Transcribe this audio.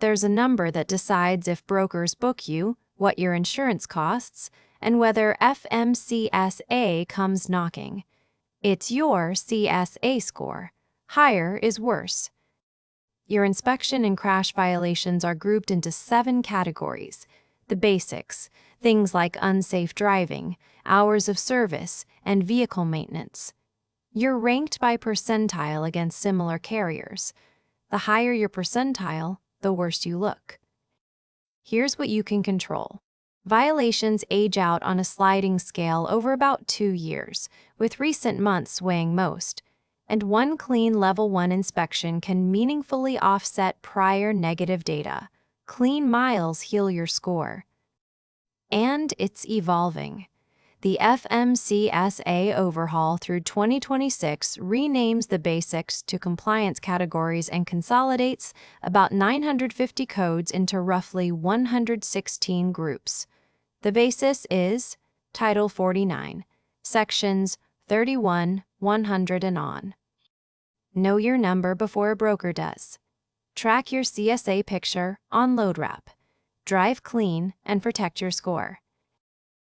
there's a number that decides if brokers book you, what your insurance costs, and whether FMCSA comes knocking. It's your CSA score. Higher is worse. Your inspection and crash violations are grouped into 7 categories. The basics, things like unsafe driving, hours of service, and vehicle maintenance. You're ranked by percentile against similar carriers. The higher your percentile, the worse you look. Here's what you can control. Violations age out on a sliding scale over about 2 years, with recent months swaying most, and one clean Level 1 inspection can meaningfully offset prior negative data. Clean miles heal your score. And it's evolving. The FMCSA overhaul through 2026 renames the basics to compliance categories and consolidates about 950 codes into roughly 116 groups. The basis is Title 49, Sections 31, 100 and on. Know your number before a broker does. Track your CSA picture on LoadWrap. Drive clean and protect your score.